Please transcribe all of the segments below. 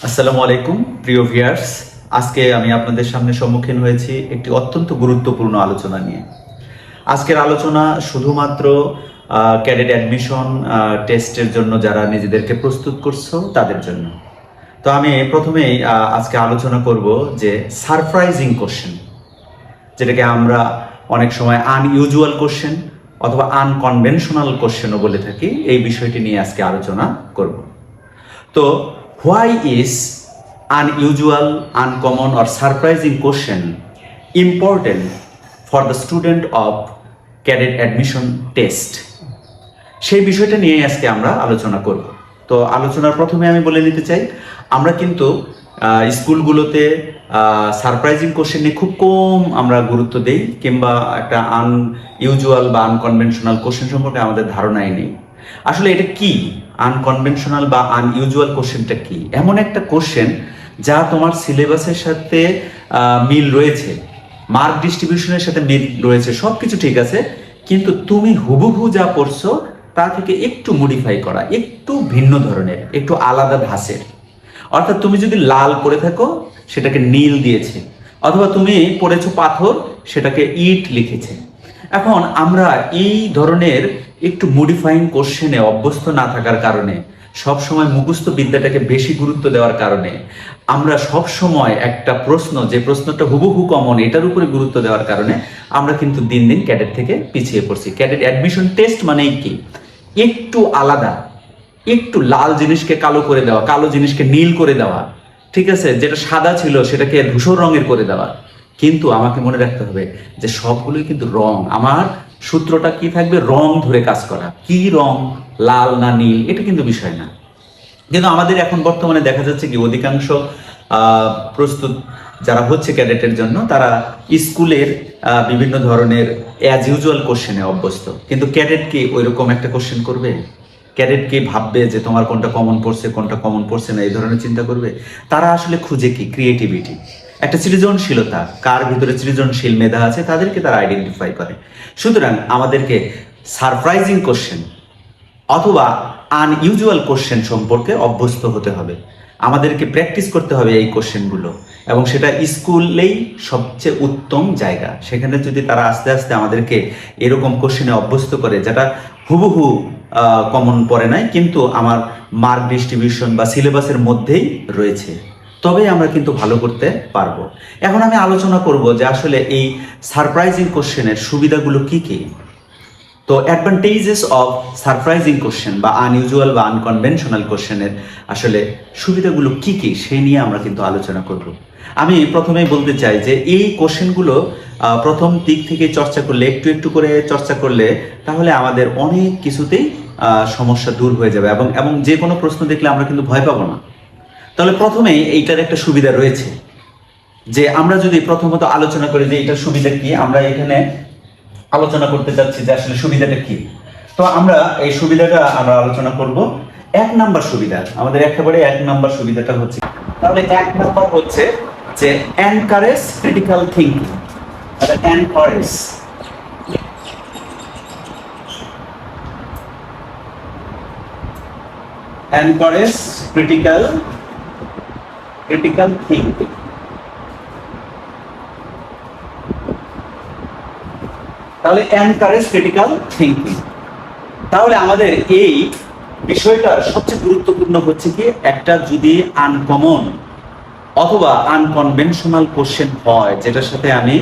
আসসালামু আলাইকুম প্রিয় ভিউয়ার্স। আজকে আমি আপনাদের সামনে সম্মুখীন হয়েছি একটি অত্যন্ত গুরুত্বপূর্ণ আলোচনা নিয়ে। আজকের আলোচনা শুধুমাত্র ক্যাডেট অ্যাডমিশন টেস্টের জন্য যারা নিজেদেরকে প্রস্তুত করছো তাদের জন্য। তো আমি প্রথমেই আজকে আলোচনা করব যে সারপ্রাইজিং কোশ্চেন, যেটাকে আমরা অনেক সময় আনইউজুয়াল কোশ্চেন অথবা আনকনভেনশনাল কোশ্চেনও বলে থাকি। এই বিষয়টি নিয়ে আজকে আলোচনা করব। তো why is unusual, uncommon or surprising question important for the student of cadet admission test? সেই বিষয়টা নিয়ে আজকে আমরা আলোচনা করব। তো আলোচনার প্রথমে আমি বলে নিতে চাই, আমরা কিন্তু স্কুলগুলোতে সারপ্রাইজিং কোশ্চেন নিয়ে খুব কম আমরা গুরুত্ব দেই, কিংবা একটা আনইউজুয়াল বা আনকনভেনশনাল কোশ্চেন সম্পর্কে আমাদের ধারণাই নেই। আসলে এটা কি আনকনভেনশনাল বা আনইউজুয়াল কোশ্চেনটা কি? এমন একটা কোশ্চেন যা তোমার সিলেবাসের সাথে মিল রয়েছে, মার্ক ডিস্ট্রিবিউশনের সাথে মিল রয়েছে, সব কিছু ঠিক আছে, কিন্তু তুমি হুবহু যা পড়ছো তা থেকে একটু মডিফাই করা, একটু ভিন্ন ধরনের, একটু আলাদা ধাঁচের। অর্থাৎ তুমি যদি লাল পড়ে থাকো সেটাকে নীল দিয়েছে, অথবা তুমি পড়েছো পাথর সেটাকে ইট লিখেছে। এখন আমরা এই ধরনের একটু মডিফাইং কোশ্চেনে অভ্যস্ত না থাকার কারণে, সব সময় মুখস্থ বিদ্যাটাকে বেশি গুরুত্ব দেওয়ার কারণে, আমরা সব সময় একটা প্রশ্ন, যে প্রশ্নটা হুবহু কমন, এটার উপরে গুরুত্ব দেওয়ার কারণে আমরা কিন্তু দিন দিন ক্যাডেট থেকে পিছিয়ে পড়ছি। ক্যাডেট অ্যাডমিশন টেস্ট মানেই কি? একটু আলাদা, একটু লাল জিনিসকে কালো করে দেওয়া, কালো জিনিসকে নীল করে দেওয়া, ঠিক আছে, যেটা সাদা ছিল সেটাকে ধূসর রঙের করে দেওয়া। কিন্তু আমাকে মনে রাখতে হবে যে সবগুলোই কিন্তু রং। আমার সূত্রটা কি থাকবে? রং ধরে কাজ করা। কি রং, লাল না নীল, এটা কিন্তু বিষয় না। কিন্তু আমাদের এখন বর্তমানে দেখা যাচ্ছে কি, অধিকাংশ প্রস্তুত যারা হচ্ছে ক্যাডেটের জন্য, তারা স্কুলের বিভিন্ন ধরনের অ্যাজ ইউজুয়াল কোশ্চেনে অভ্যস্ত। কিন্তু ক্যাডেট কি ওইরকম একটা কোশ্চেন করবে? ক্যাডেট কি ভাববে যে তোমার কোনটা কমন পড়ছে, কোনটা কমন পড়ছে না, এই ধরনের চিন্তা করবে? তারা আসলে খুঁজে কি? ক্রিয়েটিভিটি, একটা সৃজনশীলতা। কার ভিতরে সৃজনশীল মেধা আছে তাদেরকে তারা আইডেন্টিফাই করে। সুতরাং আমাদেরকে সারপ্রাইজিং কোশ্চেন অথবা আনইউজুয়াল কোশ্চেন সম্পর্কে অভ্যস্ত হতে হবে। আমাদেরকে প্র্যাকটিস করতে হবে এই কোশ্চেনগুলো, এবং সেটা স্কুলেই সবচেয়ে উত্তম জায়গা। সেখানে যদি তারা আস্তে আস্তে আমাদেরকে এরকম কোশ্চেনে অভ্যস্ত করে, যেটা হুবহু কমন পড়ে নাই কিন্তু আমার মার্ক ডিস্ট্রিবিউশন বা সিলেবাসের মধ্যেই রয়েছে, তবেই আমরা কিন্তু ভালো করতে পারবো। এখন আমি আলোচনা করব যে আসলে এই সারপ্রাইজিং কোশ্চেনের সুবিধাগুলো কি কি। তো অ্যাডভান্টেজেস অফ সারপ্রাইজিং কোশ্চেন বা আনইউজুয়াল বা আনকনভেনশনাল কোশ্চেনের আসলে সুবিধাগুলো কি কি, সেই নিয়ে আমরা কিন্তু আলোচনা করব। আমি প্রথমেই বলতে চাই যে এই কোশ্চেনগুলো প্রথম দিক থেকে চর্চা করলে, একটু একটু করে চর্চা করলে, তাহলে আমাদের অনেক কিছুতেই সমস্যা দূর হয়ে যাবে, এবং এবং যে কোনো প্রশ্ন দেখলে আমরা কিন্তু ভয় পাবো না। তাহলে প্রথমেই এইটার একটা সুবিধা রয়েছে, যে আমরা যদি প্রথমত আলোচনা করি যে এটার সুবিধা কি, আমরা এখানে আলোচনা করতে চাচ্ছি যে আসলে সুবিধাটা কি। তো আমরা এই সুবিধাটা আমরা আলোচনা করব। এক নাম্বার সুবিধা, আমাদের একেবারে এক নাম্বার সুবিধাটা হচ্ছে, তাহলে এক নাম্বার হচ্ছে যে encourage critical thinking. Encourage encourage critical thinking. তাহলে এনকারেজ ক্রিটিক্যাল থিঙ্কিং। তাহলে আমাদের এই বিষয়টা সবচেয়ে গুরুত্বপূর্ণ হচ্ছে কি, একটা যদি আনকমন অথবা আনকনভেনশনাল কোশ্চেন হয়, যেটার সাথে আমি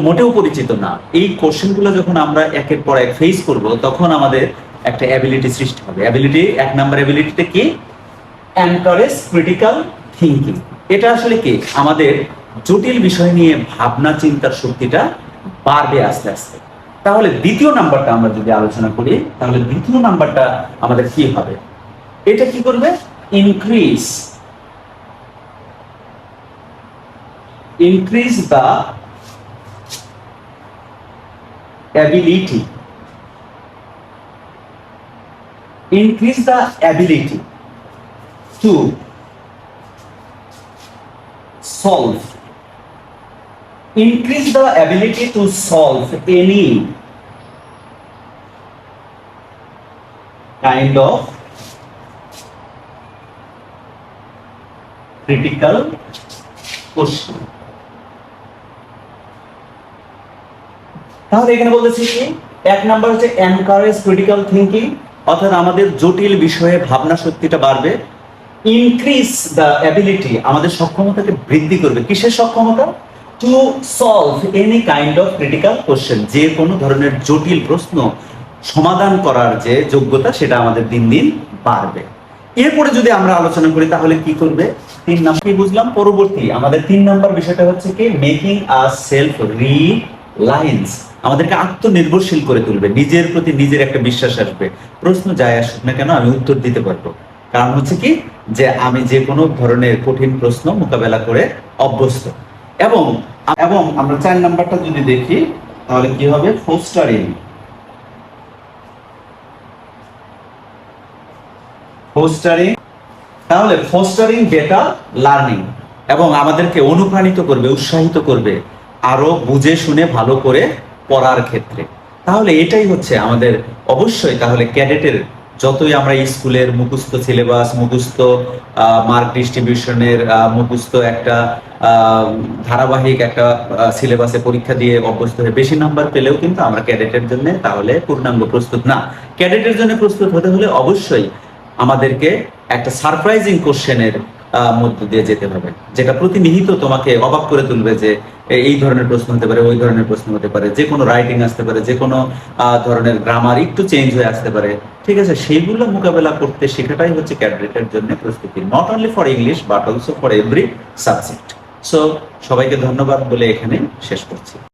মোটেও পরিচিত না, এই কোশ্চেনগুলো যখন আমরা একের পর এক ফেস করব, তখন আমাদের একটা অ্যাবিলিটি সৃষ্টি হবে। অ্যাবিলিটি, এক নাম্বার অ্যাবিলিটিতে কি? Encourage critical thinking. এটা আসলে কি, আমাদের জটিল বিষয় নিয়ে ভাবনা চিন্তার শক্তিটা বাড়বে আস্তে আস্তে। তাহলে দ্বিতীয় নাম্বারটা আমরা যদি আলোচনা করি, তাহলে দ্বিতীয় নাম্বারটা আমাদের কি হবে? এটা কি করবে? Increase the ability, increase the ability to solve, increase the ability to solve any kind of critical question. তাহলে এখানে বলতেছি কি, এক নাম্বার হচ্ছে এনকারেজ ক্রিটিক্যাল থিঙ্কিং, অর্থাৎ আমাদের জটিল বিষয়ে ভাবনা শক্তিটা বাড়বে। ইনক্রিজ দ্য অ্যাবিলিটি, আমাদের সক্ষমতাকে বৃদ্ধি করবে। কিসের সক্ষমতা? To solve any kind of critical question, যে কোনো ধরনের জটিল প্রশ্ন সমাধান করার যে যোগ্যতা সেটা আমাদের দিন দিন বাড়বে। এরপরে যদি আমরা আলোচনা করি তাহলে কি করবে? 3 নাম্বার কি বুঝলাম? পরবর্তী আমাদের 3 নাম্বার বিষয়টা হচ্ছে কি, মেকিং আস সেলফ রিলায়েন্স, আমাদেরকে আত্মনির্ভরশীল করে তুলবে। নিজের প্রতি নিজের একটা বিশ্বাস আসবে, প্রশ্ন যায় আসুক না কেন আমি উত্তর দিতে পারবো। কারণ হচ্ছে কি, যে আমি যে কোনো ধরনের কঠিন প্রশ্ন মোকাবেলা করে অভ্যস্ত। এবং এবং আমরা 4 নাম্বারটা যদি দেখি তাহলে কি হবে? ফোস্টারিং, তাহলে ফোস্টারিং বেটার লার্নিং, এবং আমাদেরকে অনুপ্রাণিত করবে, উৎসাহিত করবে আরো বুঝে শুনে ভালো করে পড়ার ক্ষেত্রে। তাহলে এটাই হচ্ছে আমাদের অবশ্যই, তাহলে ক্যাডেটের যতই আমরা স্কুলের মুখস্থ সিলেবাস, মুখস্থ মার্ক ডিস্ট্রিবিউশনের মুখস্থ একটা ধারাবাহিক একটা সিলেবাসে পরীক্ষা দিয়ে অভ্যস্ত হয়ে বেশি নাম্বার পেলেও কিন্তু আমরা ক্যাডেটের জন্য তাহলে পূর্ণাঙ্গ প্রস্তুত না। ক্যাডেটের জন্য প্রস্তুত হতে হলে অবশ্যই আমাদেরকে একটা সারপ্রাইজিং কোশ্চেনের মধ্য দিয়ে যেতে হবে, যেটা প্রতিনিহিত তোমাকে অবাক করে তুলবে, যে এই ধরনের প্রশ্ন হতে পারে, ওই ধরনের প্রশ্ন হতে পারে, যে কোনো রাইটিং আসতে পারে, যে কোনো ধরনের গ্রামার একটু চেঞ্জ হয়ে আসতে পারে। ঠিক আছে, সেইগুলো মোকাবেলা করতে শেখাটাই হচ্ছে ক্যাডেটের জন্য প্রস্তুতি, not only for English but also for every subject. So সবাইকে ধন্যবাদ বলে এখানে শেষ করছি।